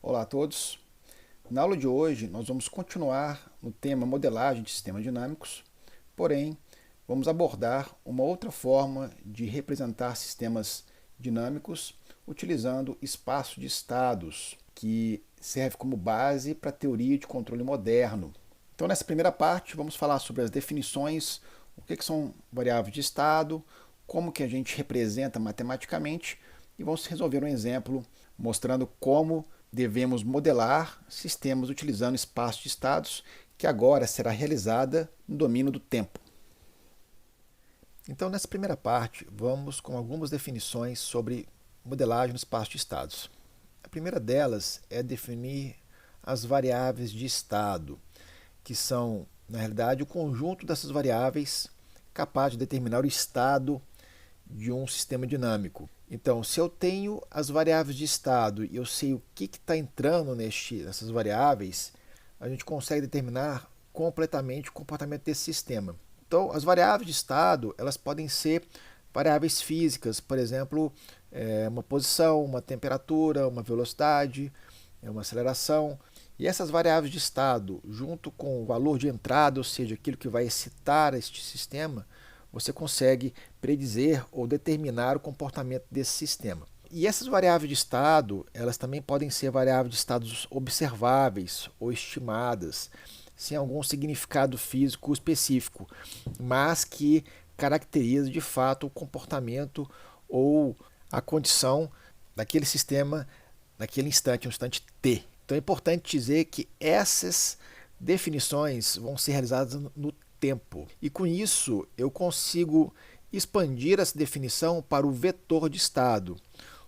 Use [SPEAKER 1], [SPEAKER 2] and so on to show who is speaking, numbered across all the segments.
[SPEAKER 1] Olá a todos. Na aula de hoje nós vamos continuar no tema modelagem de sistemas dinâmicos, porém vamos abordar uma outra forma de representar sistemas dinâmicos utilizando espaço de estados, que serve como base para a teoria de controle moderno. Então nessa primeira parte vamos falar sobre as definições, o que são variáveis de estado, como que a gente representa matematicamente e vamos resolver um exemplo mostrando como devemos modelar sistemas utilizando espaço de estados, que agora será realizada no domínio do tempo. Então, nessa primeira parte, vamos com algumas definições sobre modelagem no espaço de estados. A primeira delas é definir as variáveis de estado, que são, na realidade, o conjunto dessas variáveis capaz de determinar o estado de um sistema dinâmico. Então, se eu tenho as variáveis de estado e eu sei o que está entrando nessas variáveis, a gente consegue determinar completamente o comportamento desse sistema. Então, as variáveis de estado elas podem ser variáveis físicas, por exemplo, uma posição, uma temperatura, uma velocidade, uma aceleração. E essas variáveis de estado, junto com o valor de entrada, ou seja, aquilo que vai excitar este sistema, você consegue predizer ou determinar o comportamento desse sistema. E essas variáveis de estado, elas também podem ser variáveis de estados observáveis ou estimadas, sem algum significado físico específico, mas que caracteriza de fato o comportamento ou a condição daquele sistema naquele instante, um instante t. Então é importante dizer que essas definições vão ser realizadas no tempo. E com isso eu consigo expandir essa definição para o vetor de estado.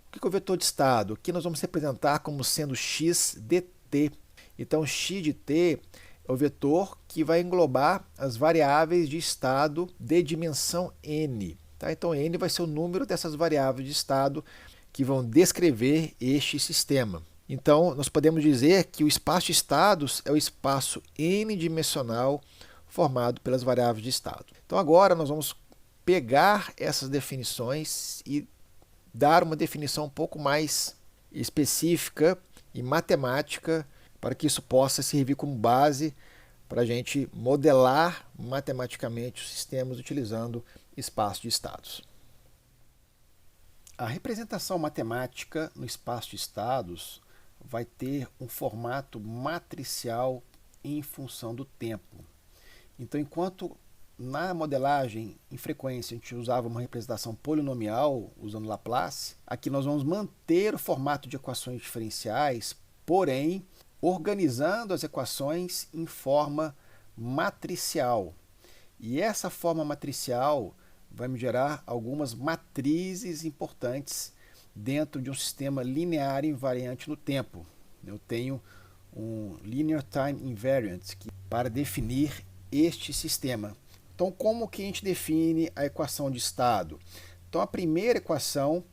[SPEAKER 1] O que é o vetor de estado? Aqui nós vamos representar como sendo x de t. Então x de t é o vetor que vai englobar as variáveis de estado de dimensão n. Tá? Então n vai ser o número dessas variáveis de estado que vão descrever este sistema. Então nós podemos dizer que o espaço de estados é o espaço n-dimensional formado pelas variáveis de estado. Então agora nós vamos pegar essas definições e dar uma definição um pouco mais específica e matemática para que isso possa servir como base para a gente modelar matematicamente os sistemas utilizando espaço de estados. A representação matemática no espaço de estados vai ter um formato matricial em função do tempo. Então, enquanto na modelagem, em frequência, a gente usava uma representação polinomial, usando Laplace, aqui nós vamos manter o formato de equações diferenciais, porém, organizando as equações em forma matricial. E essa forma matricial vai me gerar algumas matrizes importantes dentro de um sistema linear invariante no tempo. Eu tenho um Linear Time Invariant para definir este sistema. Então, como que a gente define a equação de estado? Então, a primeira equação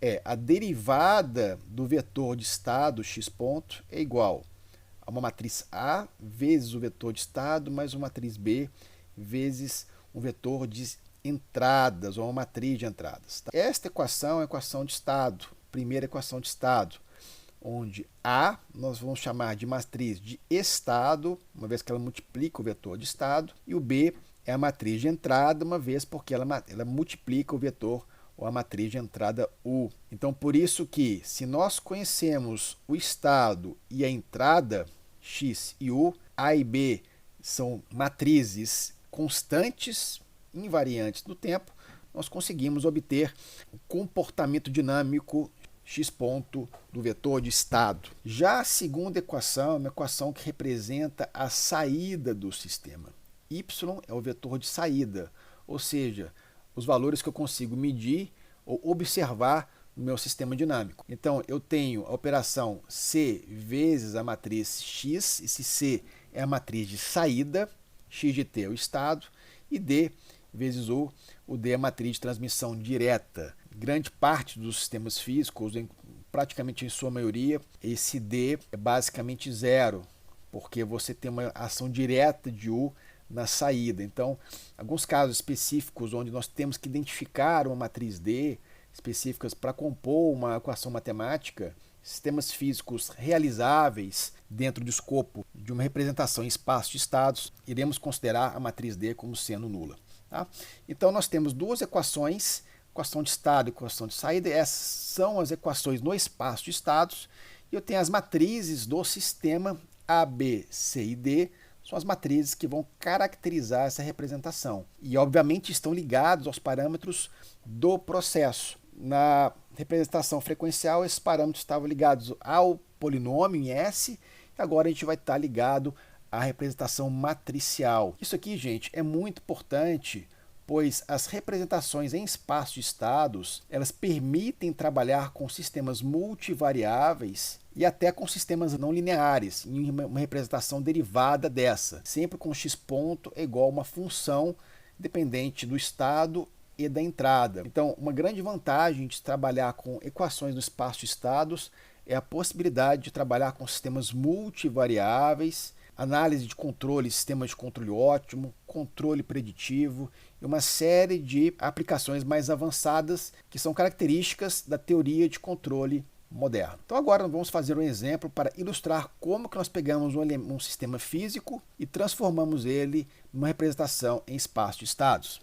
[SPEAKER 1] é a derivada do vetor de estado x ponto é igual a uma matriz A vezes o vetor de estado mais uma matriz B vezes um vetor de entradas ou uma matriz de entradas. Esta equação é a equação de estado, primeira equação de estado, onde A nós vamos chamar de matriz de estado, uma vez que ela multiplica o vetor de estado, e o B é a matriz de entrada, uma vez porque ela multiplica o vetor ou a matriz de entrada U. Então, por isso que, se nós conhecemos o estado e a entrada, x e u, A e B são matrizes constantes, invariantes no tempo, nós conseguimos obter o comportamento dinâmico x ponto do vetor de estado. Já a segunda equação é uma equação que representa a saída do sistema. Y é o vetor de saída, ou seja, os valores que eu consigo medir ou observar no meu sistema dinâmico. Então, eu tenho a operação C vezes a matriz X, esse C é a matriz de saída, X de T é o estado, e D vezes U, o D é a matriz de transmissão direta. Grande parte dos sistemas físicos, praticamente em sua maioria, esse D é basicamente zero, porque você tem uma ação direta de U na saída. Então, alguns casos específicos onde nós temos que identificar uma matriz D específicas para compor uma equação matemática, sistemas físicos realizáveis dentro do escopo de uma representação em espaço de estados, iremos considerar a matriz D como sendo nula. Tá? Então nós temos duas equações, equação de estado e equação de saída. Essas são as equações no espaço de estados. E eu tenho as matrizes do sistema A, B, C e D, são as matrizes que vão caracterizar essa representação. E, obviamente, estão ligados aos parâmetros do processo. Na representação frequencial, esses parâmetros estavam ligados ao polinômio em S, e agora a gente vai estar ligado à representação matricial. Isso aqui, gente, é muito importante, pois as representações em espaço de estados, elas permitem trabalhar com sistemas multivariáveis e até com sistemas não lineares, em uma representação derivada dessa, sempre com x ponto é igual a uma função dependente do estado e da entrada. Então, uma grande vantagem de trabalhar com equações no espaço de estados é a possibilidade de trabalhar com sistemas multivariáveis, análise de controle, sistema de controle ótimo, controle preditivo e uma série de aplicações mais avançadas que são características da teoria de controle moderno. Então agora nós vamos fazer um exemplo para ilustrar como que nós pegamos um sistema físico e transformamos ele numa representação em espaço de estados.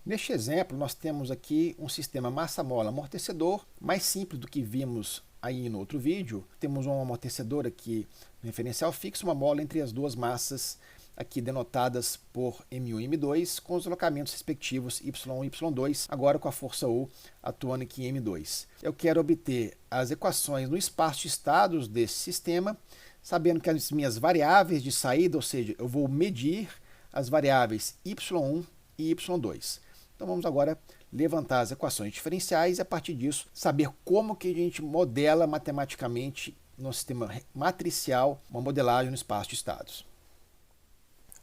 [SPEAKER 1] Neste exemplo nós temos aqui um sistema massa-mola amortecedor, mais simples do que vimos aí no outro vídeo. Temos um amortecedor aqui no referencial fixo, uma mola entre as duas massas aqui denotadas por M1 e M2, com os deslocamentos respectivos Y1 e Y2, agora com a força U atuando aqui em M2. Eu quero obter as equações no espaço de estados desse sistema, sabendo que as minhas variáveis de saída, ou seja, eu vou medir as variáveis Y1 e Y2. Então vamos agora levantar as equações diferenciais e a partir disso saber como que a gente modela matematicamente no sistema matricial uma modelagem no espaço de estados.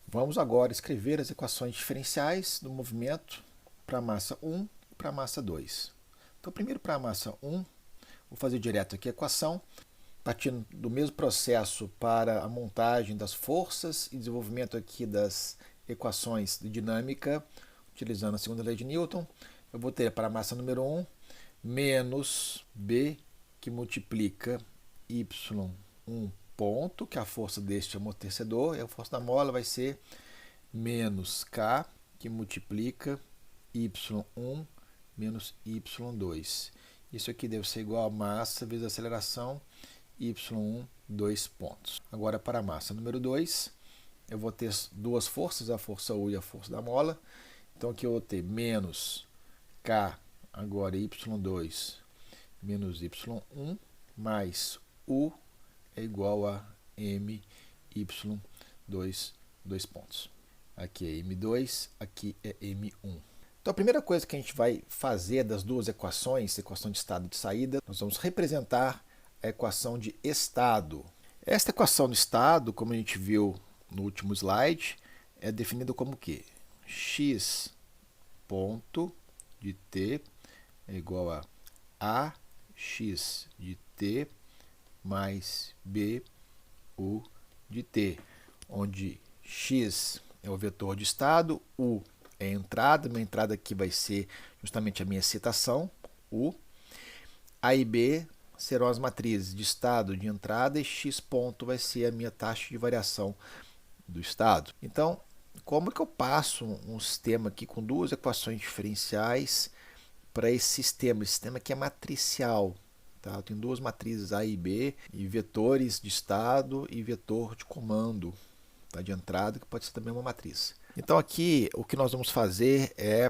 [SPEAKER 1] Vamos agora escrever as equações diferenciais do movimento para a massa 1 e para a massa 2. Então, primeiro para a massa 1, vou fazer direto aqui a equação, partindo do mesmo processo para a montagem das forças e desenvolvimento aqui das equações de dinâmica, utilizando a segunda lei de Newton. Eu vou ter para a massa número 1, menos B, que multiplica Y1 ponto, que é a força deste amortecedor, e a força da mola vai ser menos K, que multiplica Y1 menos Y2. Isso aqui deve ser igual a massa vezes a aceleração, Y1, 2 pontos. Agora, para a massa número 2, eu vou ter duas forças, a força U e a força da mola. Então, aqui eu vou ter menos K, agora Y2, menos Y1, mais U é igual a M, Y2, 2 pontos. Aqui é M2, aqui é M1. Então a primeira coisa que a gente vai fazer das duas equações, equação de estado e de saída, nós vamos representar a equação de estado. Esta equação de estado, como a gente viu no último slide, é definida como o quê? X ponto de t é igual a AX de t mais BU de t, onde x é o vetor de estado, U é a entrada, minha entrada aqui vai ser justamente a minha excitação, U. A e B serão as matrizes de estado de entrada e x ponto vai ser a minha taxa de variação do estado. Então, como que eu passo um sistema aqui com duas equações diferenciais para esse sistema que é matricial? Tá? Eu tenho duas matrizes A e B, e vetores de estado e vetor de comando, tá? De entrada, que pode ser também uma matriz. Então aqui o que nós vamos fazer é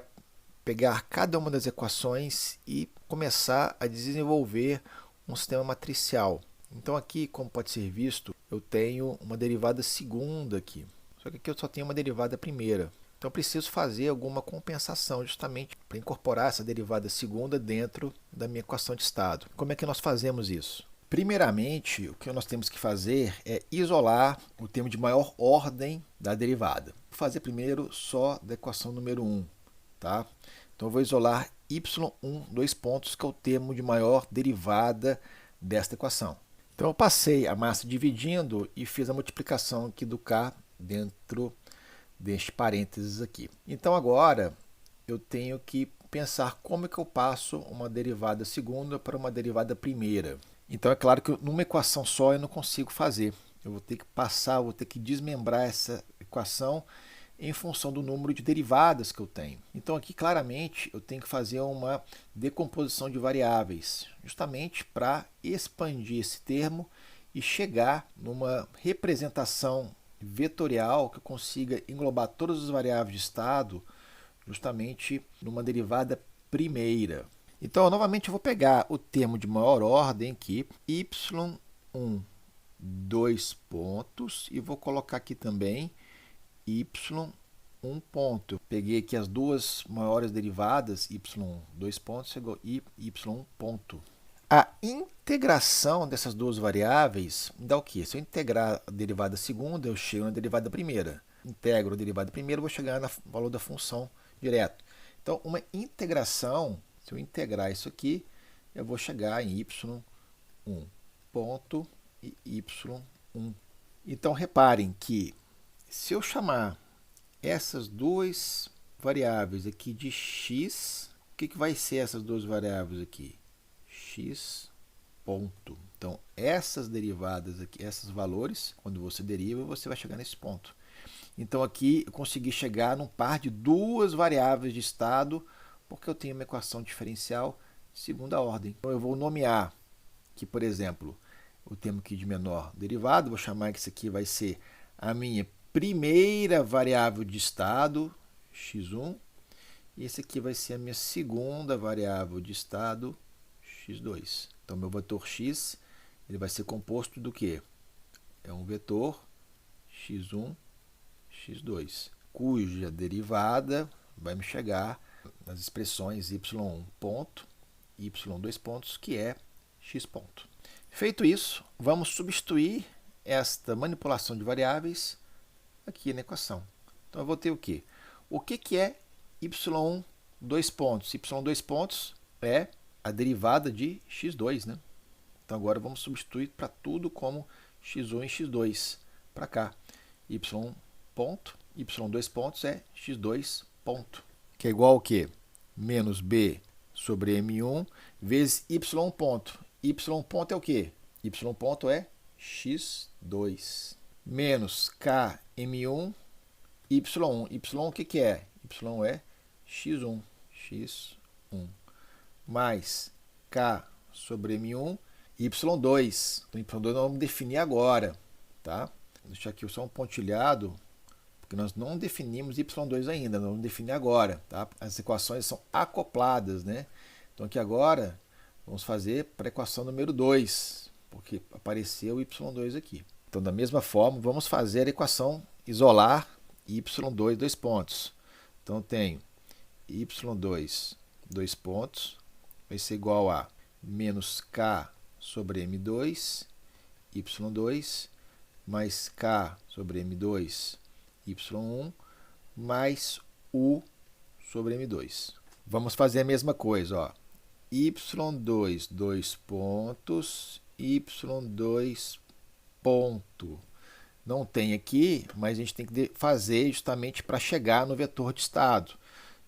[SPEAKER 1] pegar cada uma das equações e começar a desenvolver um sistema matricial. Então aqui, como pode ser visto, eu tenho uma derivada segunda aqui. Só que aqui eu só tenho uma derivada primeira. Então eu preciso fazer alguma compensação justamente para incorporar essa derivada segunda dentro da minha equação de estado. Como é que nós fazemos isso? Primeiramente, o que nós temos que fazer é isolar o termo de maior ordem da derivada. Vou fazer primeiro só da equação número 1. Tá? Então eu vou isolar y1, 2 pontos, que é o termo de maior derivada desta equação. Então eu passei a massa dividindo e fiz a multiplicação aqui do K dentro deste parênteses aqui. Então agora eu tenho que pensar como é que eu passo uma derivada segunda para uma derivada primeira. Então é claro que numa equação só eu não consigo fazer. Eu vou ter que passar, vou ter que desmembrar essa equação em função do número de derivadas que eu tenho. Então aqui claramente eu tenho que fazer uma decomposição de variáveis, justamente para expandir esse termo e chegar numa representação vetorial que consiga englobar todas as variáveis de estado justamente numa derivada primeira. Então, novamente, eu vou pegar o termo de maior ordem aqui, y1, 2 pontos, e vou colocar aqui também y1 ponto. Peguei aqui as duas maiores derivadas, y1, 2 pontos, igual a y1 ponto. A integração dessas duas variáveis dá o quê? Se eu integrar a derivada segunda, eu chego na derivada primeira. Integro a derivada primeira, eu vou chegar no valor da função direto. Então, uma integração, se eu integrar isso aqui, eu vou chegar em y1 ponto e y1. Então, reparem que se eu chamar essas duas variáveis aqui de x, o que vai ser essas duas variáveis aqui? X ponto. Então, essas derivadas aqui, esses valores, quando você deriva, você vai chegar nesse ponto. Então, aqui eu consegui chegar num par de duas variáveis de estado, porque eu tenho uma equação diferencial de segunda ordem. Então, eu vou nomear que, por exemplo, o termo aqui de menor derivado, vou chamar que isso aqui vai ser a minha primeira variável de estado, x1, e esse aqui vai ser a minha segunda variável de estado, x2. Então, meu vetor x ele vai ser composto do quê? É um vetor x1, x2, cuja derivada vai me chegar nas expressões y1 ponto e y2 pontos, que é x ponto. Feito isso, vamos substituir esta manipulação de variáveis aqui na equação. Então, eu vou ter o quê? O que é y1 2 pontos? y2 pontos é a derivada de x2, né? Então, agora vamos substituir para tudo como x1 e x2 para cá. y1 ponto, y2 pontos é x2 ponto, que é igual ao quê? Menos b sobre m1 vezes y ponto. Y ponto é o quê? Y ponto é x2 menos km1 y1. Y o que é? Y é x1. x1 mais k sobre m1 y2. Então, y2 nós vamos definir agora, tá? Vou deixar aqui só um pontilhado, porque nós não definimos y2 ainda, nós vamos definir agora, tá? As equações são acopladas, né? Então, aqui agora, vamos fazer para a equação número 2, porque apareceu y2 aqui. Então, da mesma forma, vamos fazer a equação isolar y2, 2 pontos. Então, eu tenho y2, 2 pontos, vai ser igual a menos k sobre m2, y2, mais k sobre m2, y1, mais u sobre m2. Vamos fazer a mesma coisa, ó. y2, 2 pontos, y2 ponto. Não tem aqui, mas a gente tem que fazer justamente para chegar no vetor de estado.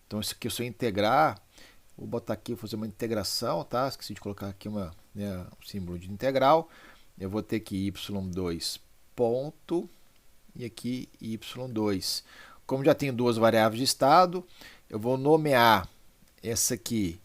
[SPEAKER 1] Então, isso aqui, se eu integrar, vou botar aqui, vou fazer uma integração, tá? Esqueci de colocar aqui um símbolo de integral. Eu vou ter que y2 ponto e aqui y2. Como já tenho duas variáveis de estado, eu vou nomear essa aqui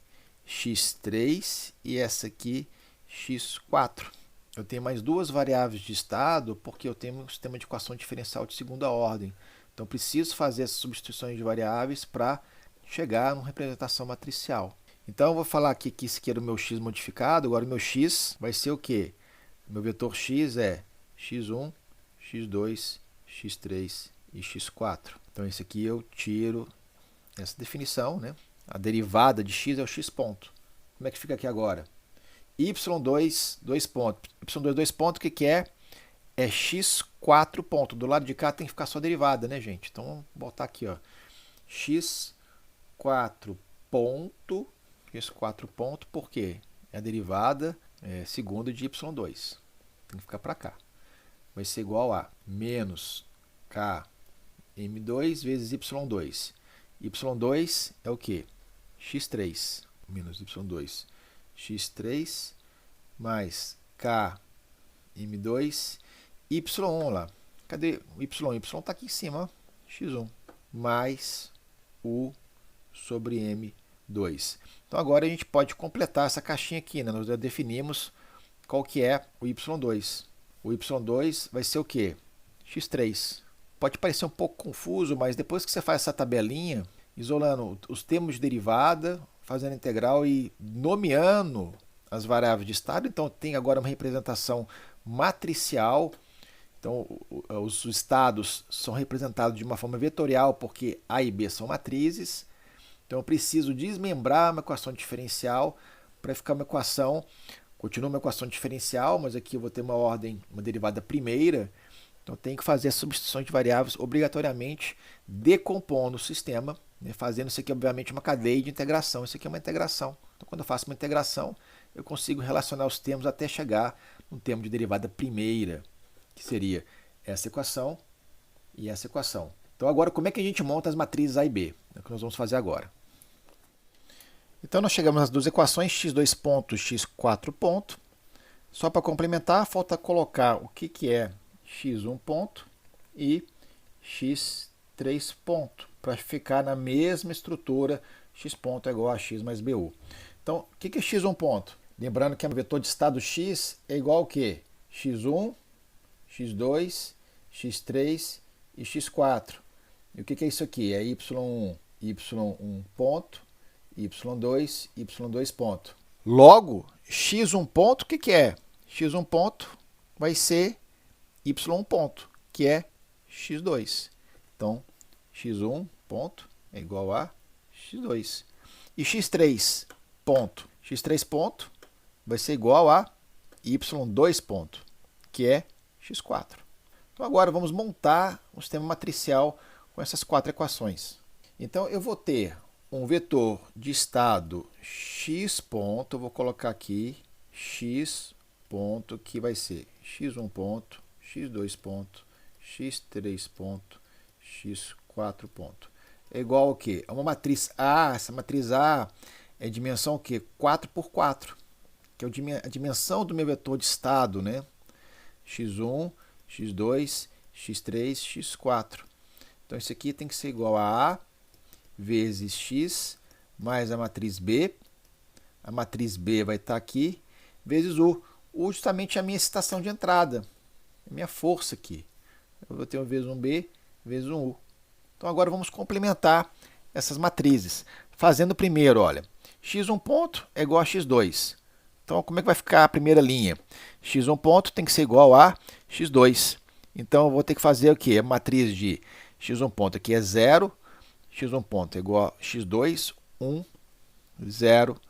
[SPEAKER 1] x3 e essa aqui x4. Eu tenho mais duas variáveis de estado porque eu tenho um sistema de equação diferencial de segunda ordem. Então, preciso fazer essas substituições de variáveis para chegar numa representação matricial. Então, eu vou falar aqui que esse aqui era o meu x modificado. Agora, o meu x vai ser o quê? Meu vetor x é x1, x2, x3 e x4. Então, esse aqui eu tiro essa definição, né? A derivada de x é o x ponto. Como é que fica aqui agora? y2, 2 pontos. y2, 2 pontos, o que é? É x4 ponto. Do lado de cá tem que ficar só a derivada, né, gente? Então, vamos botar aqui, ó. x4 ponto. x4 ponto, por quê? É a derivada segunda de y2. Tem que ficar para cá. Vai ser igual a menos k m2 vezes y2. y2 é o quê? x3 menos y2, x3 mais k m2, y1 lá. Cadê o y? Y está aqui em cima, ó, x1 mais u sobre m2. Então agora a gente pode completar essa caixinha aqui, né? Nós já definimos qual que é o y2. O y2 vai ser o quê? x3. Pode parecer um pouco confuso, mas depois que você faz essa tabelinha, isolando os termos de derivada, fazendo integral e nomeando as variáveis de estado, então tem agora uma representação matricial. Então, os estados são representados de uma forma vetorial, porque A e B são matrizes. Então, eu preciso desmembrar uma equação diferencial para ficar uma equação, continua uma equação diferencial, mas aqui eu vou ter uma ordem, uma derivada primeira. Então, eu tenho que fazer as substituições de variáveis obrigatoriamente decompondo o sistema, né, fazendo isso aqui, obviamente, uma cadeia de integração. Isso aqui é uma integração. Então, quando eu faço uma integração, eu consigo relacionar os termos até chegar no termo de derivada primeira, que seria essa equação e essa equação. Então, agora, como é que a gente monta as matrizes A e B? É o que nós vamos fazer agora. Então, nós chegamos nas duas equações, x2 ponto, x4 ponto. Só para complementar, falta colocar o que é x1 ponto e x3 ponto, para ficar na mesma estrutura, x ponto é igual a x mais bu. Então, o que é x1 ponto? Lembrando que o vetor de estado x é igual ao quê? x1, x2, x3 e x4. E o que é isso aqui? É y1, y1 ponto, y2, y2 ponto. Logo, x1 ponto, o que é? x1 ponto vai ser y1 ponto, que é x2. Então, x1 ponto é igual a x2. E x3 ponto? x3 ponto vai ser igual a y2 ponto, que é x4. Então, agora vamos montar um sistema matricial com essas quatro equações. Então, eu vou ter um vetor de estado x ponto, eu vou colocar aqui x ponto, que vai ser x1 ponto, x2 ponto, x3 ponto, x4 ponto. É igual ao quê? A uma matriz A. Essa matriz A é dimensão o quê? 4 por 4, que é a dimensão do meu vetor de estado, né? x1, x2, x3, x4. Então, isso aqui tem que ser igual a A vezes x mais a matriz B. A matriz B vai estar aqui, vezes U. U justamente é a minha excitação de entrada, a minha força aqui. Eu vou ter um vezes um B, vezes um U. Então, agora vamos complementar essas matrizes. Fazendo primeiro, olha, x1 ponto é igual a x2. Então, como é que vai ficar a primeira linha? x1 ponto tem que ser igual a x2. Então, eu vou ter que fazer o quê? A matriz de x1 ponto aqui é 0, x1 ponto é igual a x2, 1, 0,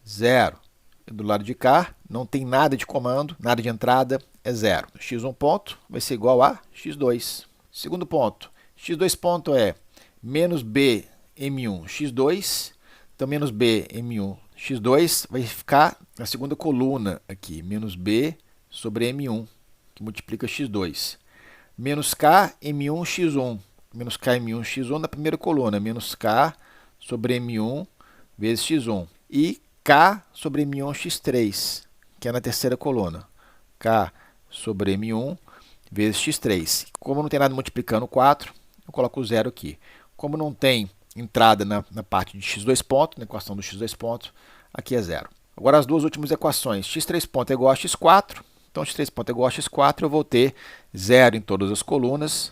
[SPEAKER 1] 0. Do lado de cá, não tem nada de comando, nada de entrada, é 0. x1 ponto vai ser igual a x2. Segundo ponto, x2 ponto é menos b m1 x2. Então, menos b m1 x2 vai ficar na segunda coluna aqui, menos b sobre m1, que multiplica x2. Menos k m1 x1. Menos k m1 x1 na primeira coluna, menos k sobre m1 vezes x1. E k sobre m1 x3, que é na terceira coluna. K sobre m1 vezes x3. Como não tem nada multiplicando 4, eu coloco o 0 aqui. Como não tem entrada na parte de x2 ponto, na equação do x2 ponto, aqui é 0. Agora, as duas últimas equações. x3 ponto é igual a x4. Então, x3 ponto é igual a x4. Eu vou ter 0 em todas as colunas,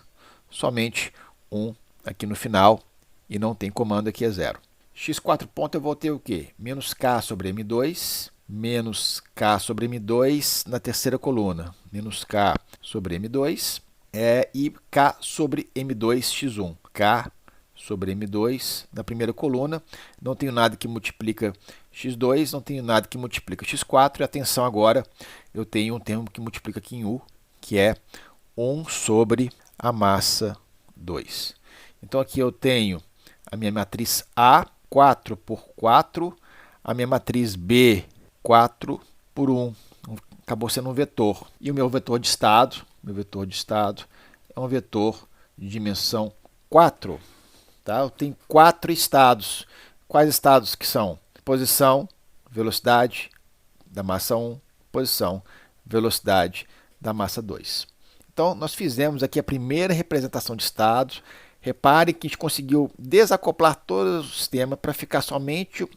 [SPEAKER 1] somente 1 aqui no final, e não tem comando, aqui é 0. x4 ponto eu vou ter o quê? Menos k sobre m2, menos k sobre m2 na terceira coluna, menos k sobre m2, e k sobre m2 x1. K sobre m2 na primeira coluna, não tenho nada que multiplica x2, não tenho nada que multiplica x4, e atenção agora, eu tenho um termo que multiplica aqui em u, que é 1 sobre a massa 2. Então, aqui eu tenho a minha matriz A, 4 por 4, a minha matriz B, 4 por 1. Acabou sendo um vetor. E o meu vetor de estado é um vetor de dimensão 4. Tá? Eu tenho 4 estados. Quais estados que são? Posição, velocidade da massa 1, posição, velocidade da massa 2. Então, nós fizemos aqui a primeira representação de estados. Repare que a gente conseguiu desacoplar todo o sistema para ficar somente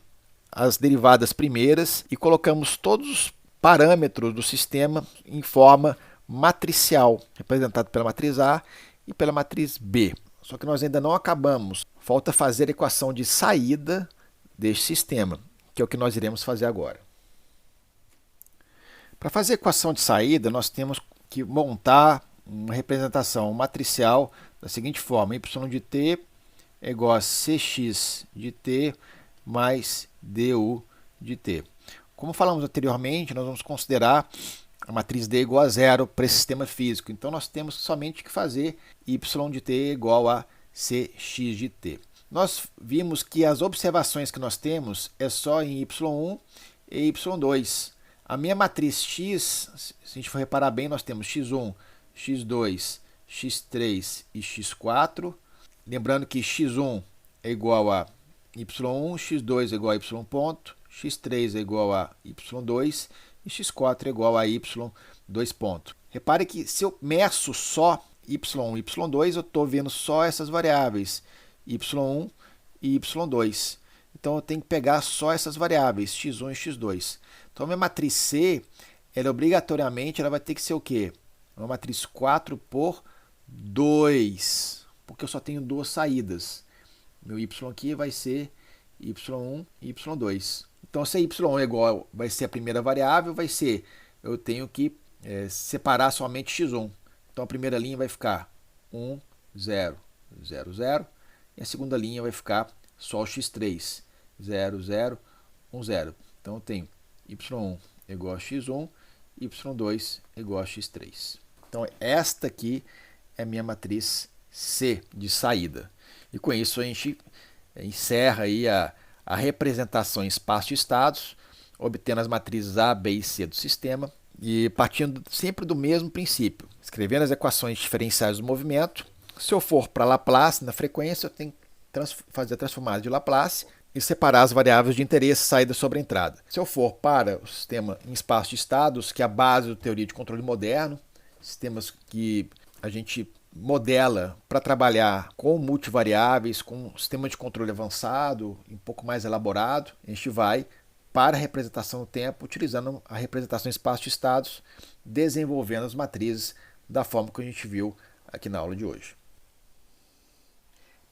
[SPEAKER 1] as derivadas primeiras e colocamos todos os parâmetros do sistema em forma matricial, representado pela matriz A e pela matriz B. Só que nós ainda não acabamos. Falta fazer a equação de saída deste sistema, que é o que nós iremos fazer agora. Para fazer a equação de saída, nós temos que montar uma representação matricial da seguinte forma: y de t é igual a cx de t mais du de t. Como falamos anteriormente, nós vamos considerar a matriz D igual a zero para esse sistema físico. Então, nós temos somente que fazer y de t igual a cx de t. Nós vimos que as observações que nós temos é só em y1 e y2. A minha matriz x, se a gente for reparar bem, nós temos x1, x2, x3 e x4. Lembrando que x1 é igual a y1, x2 é igual a y ponto, x3 é igual a y2 e x4 é igual a y2 ponto. Repare que se eu meço só y1 e y2, eu estou vendo só essas variáveis, y1 e y2. Então, eu tenho que pegar só essas variáveis, x1 e x2. Então, a minha matriz C, ela obrigatoriamente ela vai ter que ser o quê? Uma matriz 4 por 2, porque eu só tenho duas saídas. Meu y aqui vai ser y1 e y2. Então, se y é igual, vai ser a primeira variável, eu tenho que separar somente x1. Então, a primeira linha vai ficar 1, 0, 0, 0. E a segunda linha vai ficar só o x3, 0, 0, 1, 0. Então, eu tenho y1 é igual a x1, y2 é igual a x3. Então, esta aqui é a minha matriz C de saída. E com isso a gente encerra aí a representação em espaço de estados, obtendo as matrizes A, B e C do sistema e partindo sempre do mesmo princípio, escrevendo as equações diferenciais do movimento. Se eu for para Laplace, na frequência, eu tenho que fazer a transformada de Laplace e separar as variáveis de interesse, saída sobre entrada. Se eu for para o sistema em espaço de estados, que é a base da teoria de controle moderno, sistemas que a gente modela para trabalhar com multivariáveis, com um sistema de controle avançado, um pouco mais elaborado, a gente vai para a representação do tempo, utilizando a representação em espaço de estados, desenvolvendo as matrizes da forma que a gente viu aqui na aula de hoje.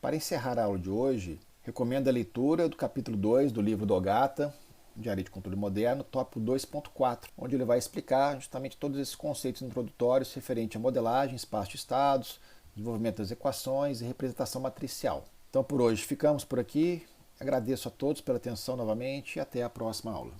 [SPEAKER 1] Para encerrar a aula de hoje, recomendo a leitura do capítulo 2 do livro do Ogata, Diaria de Controle Moderno, tópico 2.4, onde ele vai explicar justamente todos esses conceitos introdutórios referentes à modelagem, espaço de estados, desenvolvimento das equações e representação matricial. Então, por hoje ficamos por aqui. Agradeço a todos pela atenção novamente e até a próxima aula.